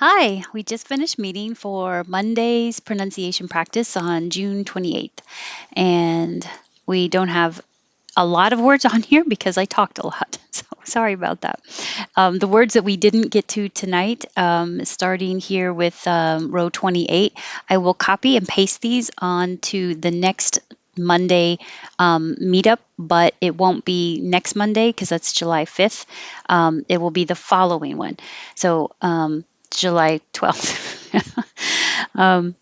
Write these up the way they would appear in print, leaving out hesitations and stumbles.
Hi, we just finished meeting for Monday's pronunciation practice on June 28th. And we don't have a lot of words on here because I talked a lot. So sorry about that. The words that we didn't get to tonight, starting here with row 28, I will copy and paste these onto the next Monday meetup, but it won't be next Monday because that's July 5th. It will be the following one. So July 12th. um,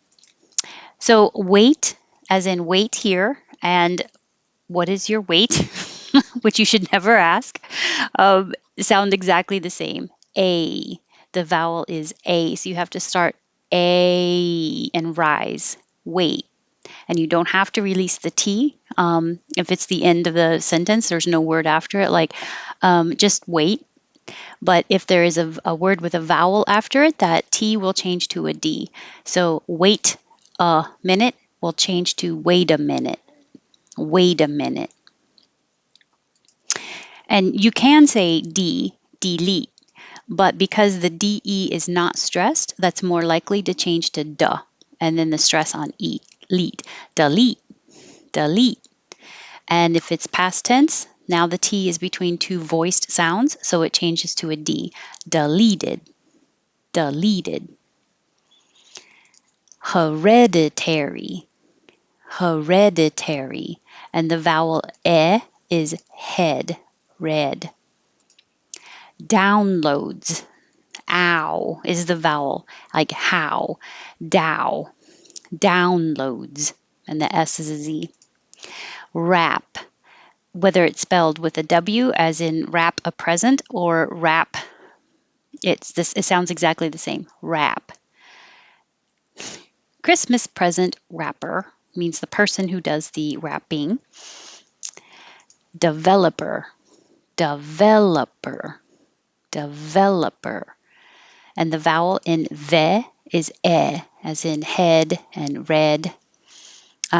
so weight, as in weight here, and what is your weight, which you should never ask, sound exactly the same. A. The vowel is A. So you have to start A and rise. Weight. And you don't have to release the T. If it's the end of the sentence, there's no word after it, like just wait. But if there is a word with a vowel after it, that T will change to a D. So wait a minute will change to wait a minute. Wait a minute. And you can say D, delete, but because the DE is not stressed, that's more likely to change to duh, and then the stress on E, lead, delete, delete. And if it's past tense, now the T is between two voiced sounds, so it changes to a D, deleted, deleted. Hereditary, hereditary. And the vowel E is head, red. Downloads, ow is the vowel, like how, dow, downloads, and the S is a Z. Wrap, whether it's spelled with a W as in wrap a present or wrap, it sounds exactly the same. Wrap. Christmas present wrapper means the person who does the wrapping. Developer, developer, developer. And the vowel in ve is e, as in head and red.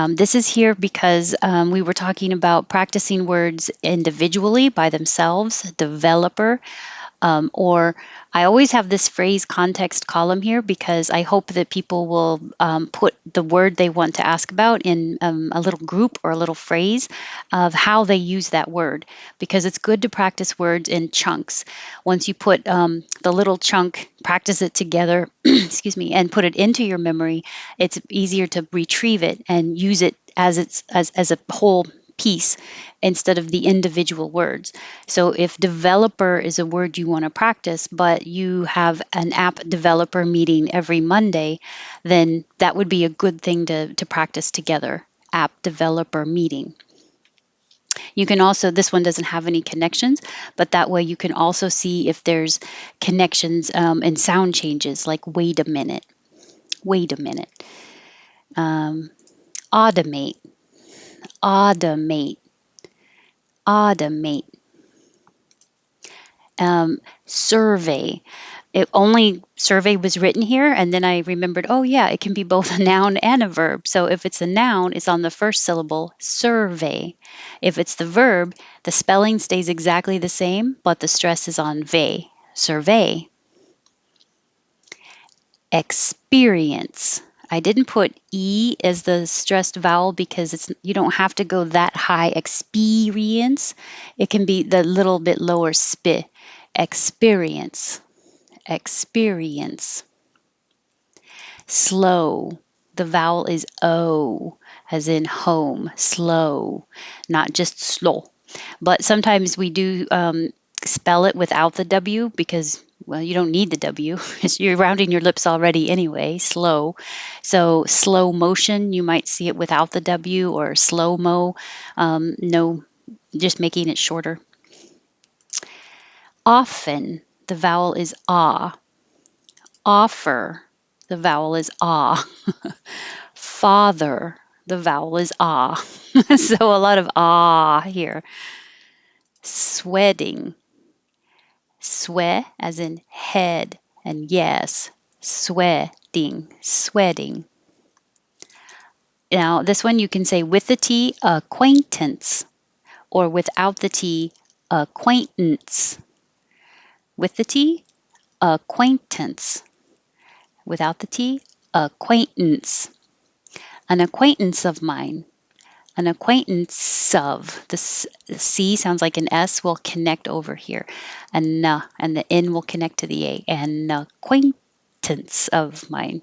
This is here because we were talking about practicing words individually by themselves, developer, or I always have this phrase context column here because I hope that people will put the word they want to ask about in a little group or a little phrase of how they use that word, because it's good to practice words in chunks. Once you put the little chunk, practice it together, excuse me, and put it into your memory, it's easier to retrieve it and use it as a whole piece instead of the individual words. So if developer is a word you want to practice, but you have an app developer meeting every Monday, then that would be a good thing to practice together. App developer meeting. You can also, this one doesn't have any connections, but that way you can also see if there's connections and sound changes, like wait a minute. Um, automate, automate, automate. Survey. It only survey was written here, and then I remembered, oh yeah, it can be both a noun and a verb. So if it's a noun, it's on the first syllable, survey. If it's the verb, the spelling stays exactly the same, but the stress is on ve, survey. Experience. I didn't put E as the stressed vowel because you don't have to go that high. Experience. It can be the little bit lower spi. Experience, experience. Slow. The vowel is O, as in home, slow, not just slow. But sometimes we do spell it without the W because, well, you don't need the W. You're rounding your lips already anyway, slow. So, slow motion, you might see it without the W, or slow mo, no, just making it shorter. Often, the vowel is ah. Offer, the vowel is ah. Father, the vowel is ah. So a lot of ah here. Sweating, swe as in head, and yes, sweating, sweating. Now, this one you can say with the T, acquaintance, or without the T, acquaintance. With the T, acquaintance. without the T, acquaintance. An acquaintance of mine. An acquaintance of. The C sounds like an S will connect over here. An and the N will connect to the A. An acquaintance of mine.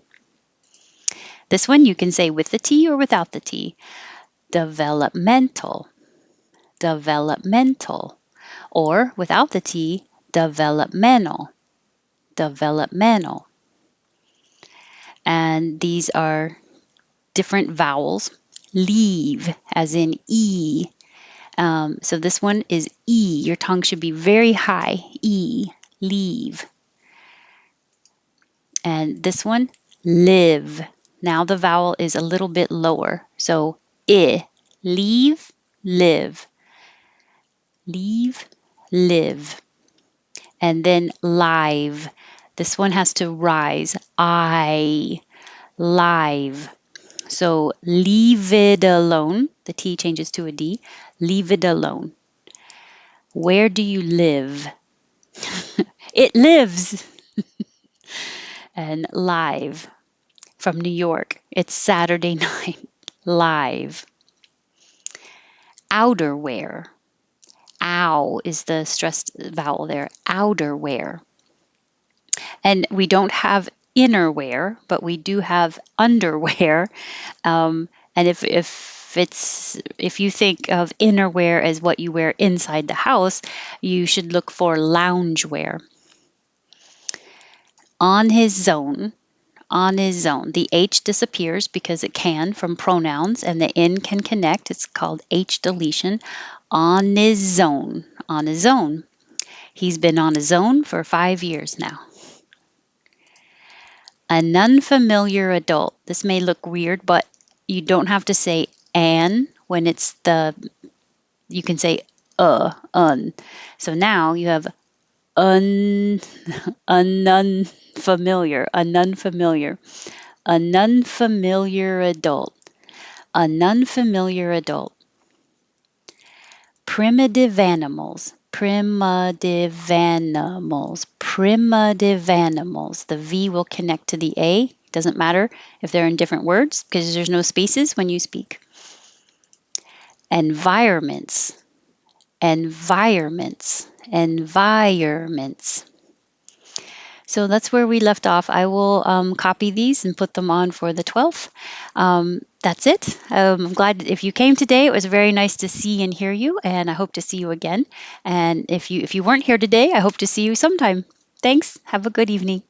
This one you can say with the T or without the T. Developmental. Developmental. Or without the T, developmental. Developmental. And these are different vowels. Leave, as in E. So this one is E. Your tongue should be very high. E. Leave. And this one, live. Now the vowel is a little bit lower. So I. Leave, live. Leave, live. And then live. This one has to rise. I. Live. So leave it alone. The T changes to a D. Leave it alone. Where do you live? It lives. And live from New York. It's Saturday night. Live. Outerwear. Ow is the stressed vowel there. Outerwear. And we don't have innerwear, but we do have underwear. And if you think of innerwear as what you wear inside the house, you should look for loungewear. On his own, on his own. The H disappears because it can from pronouns, and the N can connect. It's called H deletion. On his own. On his own. He's been on his own for 5 years now. An unfamiliar adult. This may look weird, but you don't have to say an when it's you can say un. So now you have un, unfamiliar, an unfamiliar, an unfamiliar adult, an unfamiliar adult. Primitive animals, primitive animals, primitive animals. The V will connect to the A. Doesn't matter if they're in different words because there's no spaces when you speak. Environments, environments, environments. So that's where we left off. I will copy these and put them on for the 12th. That's it. I'm glad if you came today. It was very nice to see and hear you, and I hope to see you again. And if you weren't here today, I hope to see you sometime. Thanks. Have a good evening.